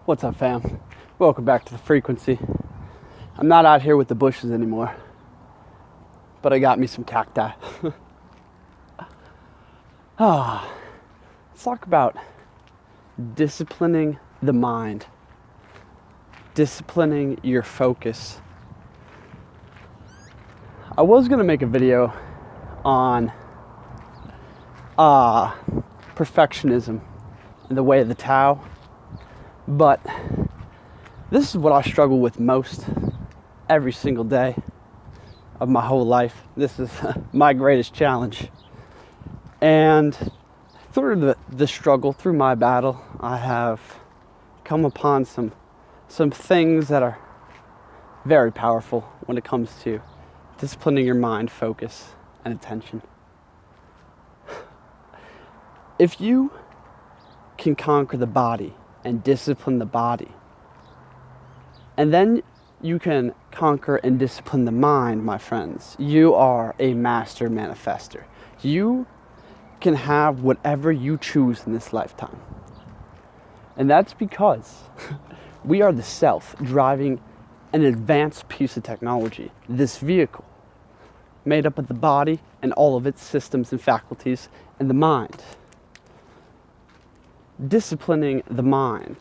What's up, fam? Welcome back to the frequency. I'm not out here with the bushes anymore, but I got me some cacti. Let's talk about disciplining the mind, disciplining your focus. I was going to make a video on perfectionism and the way of the Tao, but this is what I struggle with most every single day of my whole life. This is my greatest challenge. And through the struggle, through my battle, I have come upon some things that are very powerful when it comes to disciplining your mind, focus, and attention. If you can conquer the body and discipline the body, and then you can conquer and discipline the mind, my friends, you are a master manifester. You can have whatever you choose in this lifetime. And that's because we are the self driving an advanced piece of technology, this vehicle, made up of the body and all of its systems and faculties and the mind. Disciplining the mind.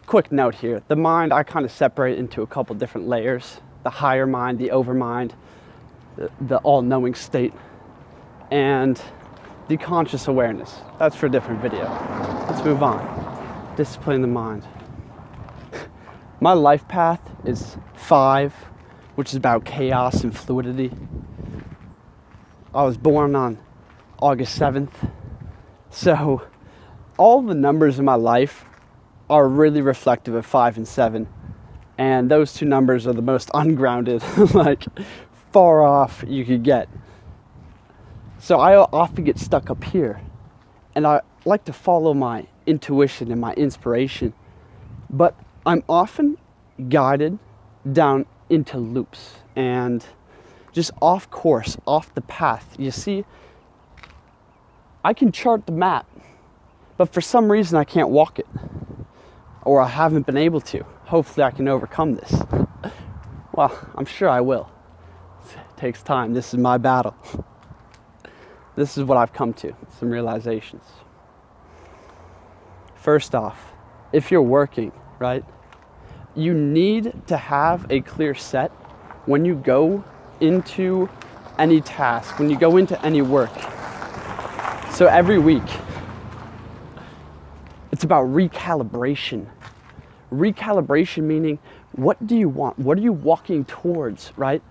Quick note here, the mind I kind of separate into a couple different layers. The higher mind, the overmind, the all-knowing state, and the conscious awareness. That's for a different video. Let's move on. Disciplining the mind. My life path is 5, which is about chaos and fluidity. I was born on August 7th, so all the numbers in my life are really reflective of 5 and 7. And those two numbers are the most ungrounded, like far off you could get. So I often get stuck up here. And I like to follow my intuition and my inspiration. But I'm often guided down into loops and just off course, off the path. You see, I can chart the map, but for some reason I can't walk it, or I haven't been able to. Hopefully I can overcome this. Well, I'm sure I will. It takes time. This is my battle. This is what I've come to, some realizations. First off, if you're working, right, you need to have a clear set when you go into any task, when you go into any work. So every week, it's about recalibration. Recalibration meaning, what do you want? What are you walking towards, right?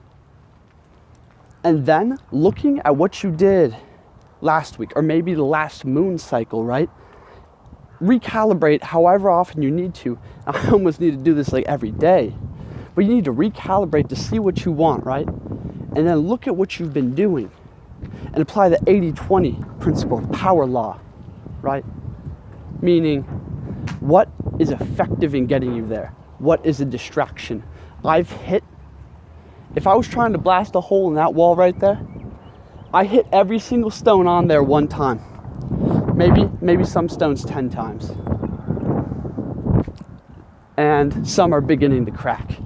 And then looking at what you did last week, or maybe the last moon cycle, right? Recalibrate however often you need to. I almost need to do this like every day. But you need to recalibrate to see what you want, right? And then look at what you've been doing and apply the 80-20 principle, power law, right? Meaning, what is effective in getting you there? What is a distraction? If I was trying to blast a hole in that wall right there, I hit every single stone on there one time. Maybe some stones 10 times. And some are beginning to crack.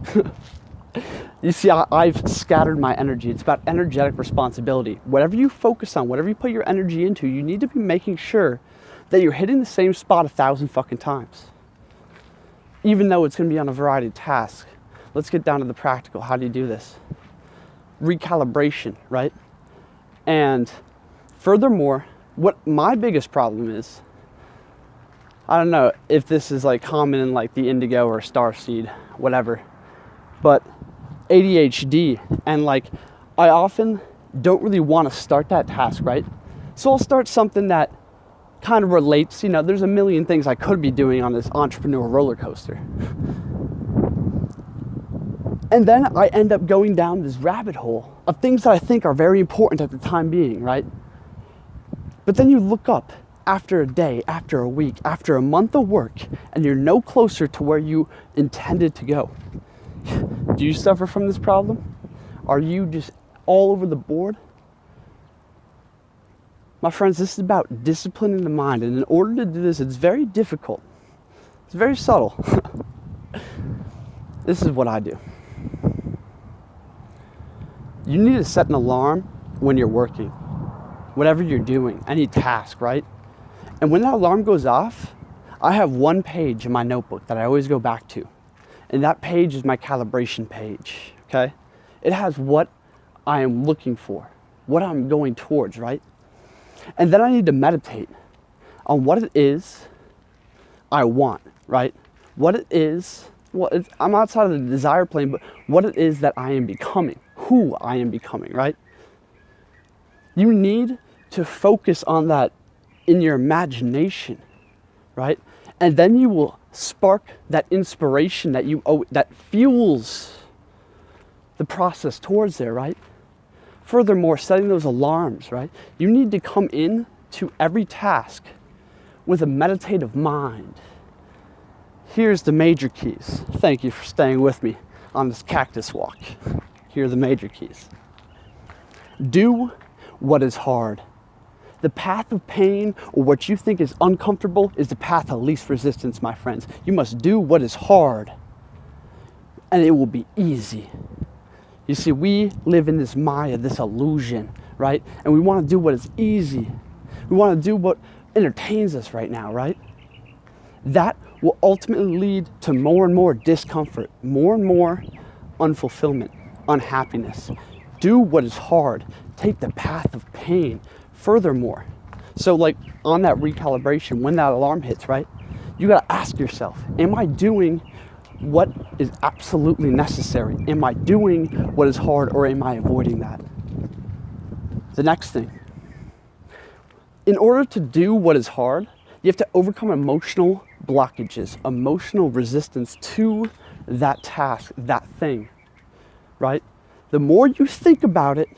You see, I've scattered my energy. It's about energetic responsibility. Whatever you focus on, whatever you put your energy into, you need to be making sure that you're hitting the same spot 1,000 fucking times. Even though it's going to be on a variety of tasks. Let's get down to the practical. How do you do this? Recalibration, right? And furthermore, what my biggest problem is, I don't know if this is like common in like the indigo or starseed, whatever, but ADHD, and like I often don't really want to start that task, right? So I'll start something that kind of relates, there's a million things I could be doing on this entrepreneur roller coaster. And then I end up going down this rabbit hole of things that I think are very important at the time being, right? But then you look up after a day, after a week, after a month of work, and you're no closer to where you intended to go. Do you suffer from this problem? Are you just all over the board? My friends, this is about disciplining the mind. And in order to do this, it's very difficult. It's very subtle. This is what I do. You need to set an alarm when you're working, whatever you're doing, any task, right? And when that alarm goes off, I have one page in my notebook that I always go back to. And that page is my calibration page, okay? It has what I am looking for, what I'm going towards, right? And then I need to meditate on what it is I want, right? What it is, I'm outside of the desire plane, but what it is that I am becoming, who I am becoming, right? You need to focus on that in your imagination, right? And then you will spark that inspiration that fuels the process towards there, right? Furthermore, setting those alarms, right? You need to come in to every task with a meditative mind. Here's the major keys. Thank you for staying with me on this cactus walk. Here are the major keys. Do what is hard. The path of pain, or what you think is uncomfortable, is the path of least resistance, my friends. You must do what is hard, and it will be easy. You see, we live in this Maya, this illusion, right? And we want to do what is easy. We want to do what entertains us right now, right? That will ultimately lead to more and more discomfort, more and more unfulfillment, unhappiness. Do what is hard. Take the path of pain. Furthermore, so like on that recalibration, when that alarm hits, right? You got to ask yourself, am I doing what is absolutely necessary? Am I doing what is hard, or am I avoiding that? The next thing, in order to do what is hard, you have to overcome emotional blockages, emotional resistance to that task, that thing, right? The more you think about it,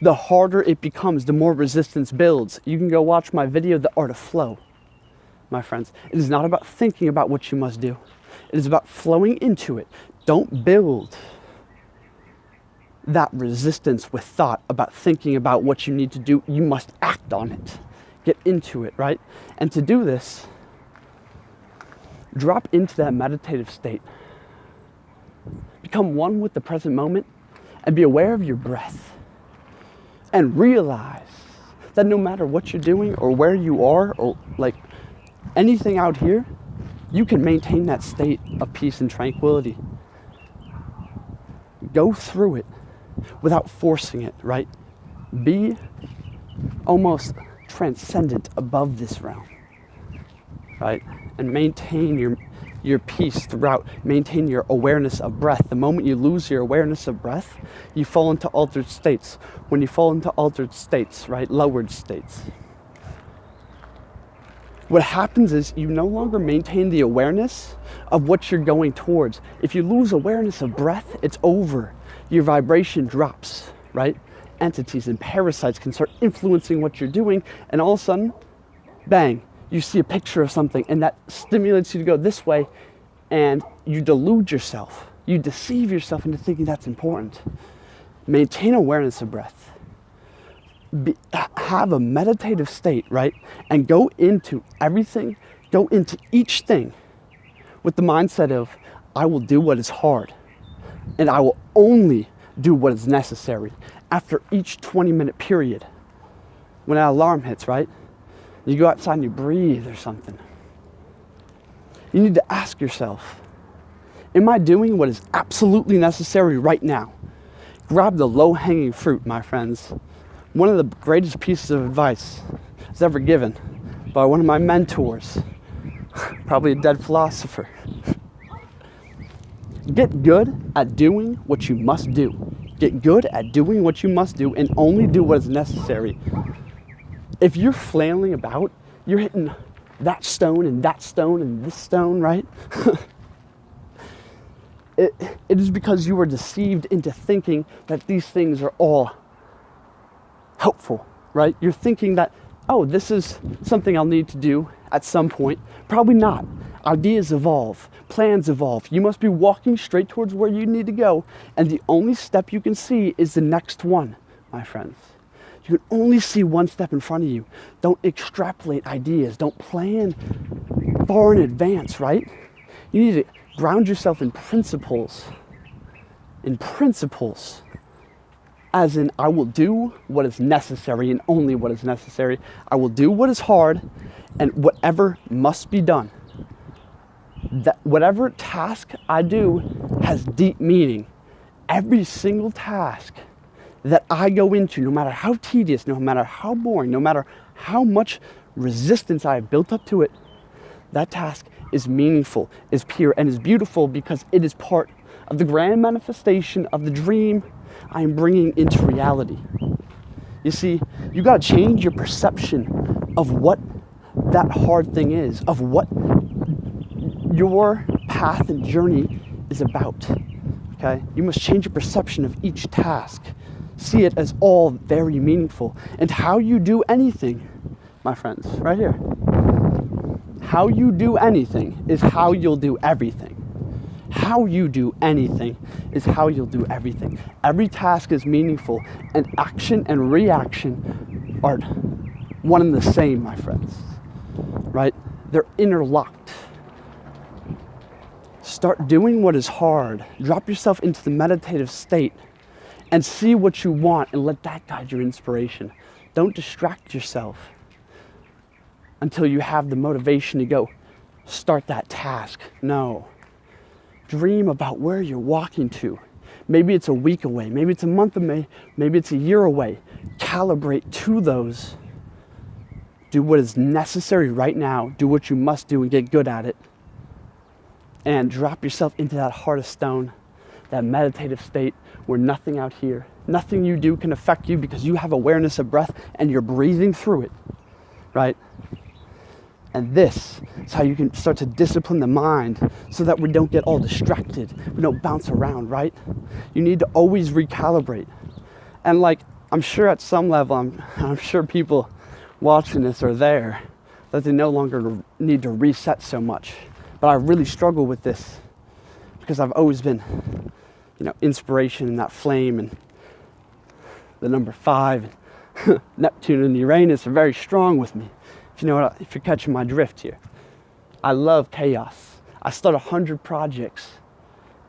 the harder it becomes, the more resistance builds. You can go watch my video, The Art of Flow, my friends. It is not about thinking about what you must do. It is about flowing into it. Don't build that resistance with thought about thinking about what you need to do. You must act on it. Get into it, right? And to do this, drop into that meditative state. Become one with the present moment and be aware of your breath. And realize that no matter what you're doing or where you are or like anything out here, you can maintain that state of peace and tranquility. Go through it without forcing it, right? Be almost transcendent above this realm, right? And maintain your peace throughout. Maintain your awareness of breath. The moment you lose your awareness of breath, you fall into altered states. When you fall into altered states, right, lowered states, what happens is you no longer maintain the awareness of what you're going towards. If you lose awareness of breath, it's over. Your vibration drops, right? Entities and parasites can start influencing what you're doing, and all of a sudden, bang, you see a picture of something, and that stimulates you to go this way, and you delude yourself. You deceive yourself into thinking that's important. Maintain awareness of breath. Have a meditative state, right? And go into everything, go into each thing with the mindset of, I will do what is hard, and I will only do what is necessary. After each 20-minute period, when that alarm hits, right? You go outside and you breathe or something. You need to ask yourself, am I doing what is absolutely necessary right now? Grab the low-hanging fruit, my friends. One of the greatest pieces of advice that's ever given by one of my mentors, probably a dead philosopher. Get good at doing what you must do. Get good at doing what you must do and only do what is necessary. If you're flailing about, you're hitting that stone and that stone and this stone, right? It is because you were deceived into thinking that these things are all helpful, right? You're thinking that, oh, this is something I'll need to do at some point. Probably not. Ideas evolve, plans evolve. You must be walking straight towards where you need to go, and the only step you can see is the next one, my friends. You can only see one step in front of you. Don't extrapolate ideas. Don't plan far in advance, right? You need to ground yourself in principles. In principles. As in, I will do what is necessary and only what is necessary. I will do what is hard and whatever must be done. That whatever task I do has deep meaning. Every single task that I go into, no matter how tedious, no matter how boring, no matter how much resistance I have built up to it, that task is meaningful, is pure, and is beautiful because it is part of the grand manifestation of the dream I am bringing into reality. You see, you got to change your perception of what that hard thing is, of what your path and journey is about. Okay? You must change your perception of each task. See it as all very meaningful. And how you do anything, my friends, right here. How you do anything is how you'll do everything. How you do anything is how you'll do everything. Every task is meaningful, and action and reaction are one and the same, my friends. Right? They're interlocked. Start doing what is hard. Drop yourself into the meditative state and see what you want and let that guide your inspiration. Don't distract yourself until you have the motivation to go start that task. No. Dream about where you're walking to. Maybe it's a week away, maybe it's a month away, maybe it's a year away. Calibrate to those. Do what is necessary right now. Do what you must do and get good at it. And drop yourself into that heart of stone, that meditative state where nothing out here, nothing you do can affect you because you have awareness of breath and you're breathing through it, right? And this is how you can start to discipline the mind so that we don't get all distracted. We don't bounce around, right? You need to always recalibrate. And like, I'm sure at some level, I'm sure people watching this are there, that they no longer need to reset so much. But I really struggle with this because I've always been, inspiration and that flame and the number 5, Neptune and Uranus are very strong with me. If you're catching my drift here. I love chaos. I start 100 projects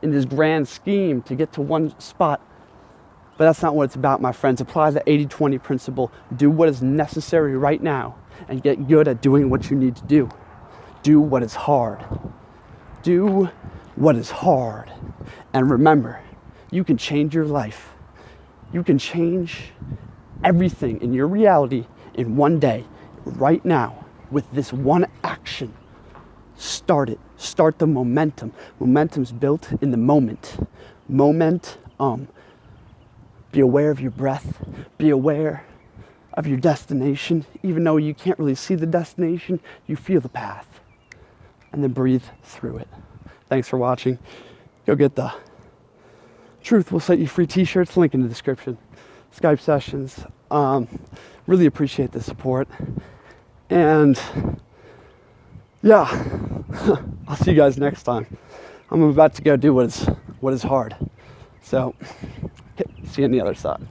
in this grand scheme to get to one spot. But that's not what it's about, my friends. Apply the 80-20 principle. Do what is necessary right now and get good at doing what you need to do. Do what is hard. Do what is hard. And remember, you can change your life. You can change everything in your reality in one day. Right now, with this one action. Start it. Start the momentum. Momentum's built in the moment. Momentum. Be aware of your breath. Be aware of your destination. Even though you can't really see the destination, you feel the path. And then breathe through it. Thanks for watching. Go get the Truth Will Set You Free t-shirts. Link in the description. Skype sessions. Really appreciate the support. And yeah, I'll see you guys next time. I'm about to go do what is hard. So, see you on the other side.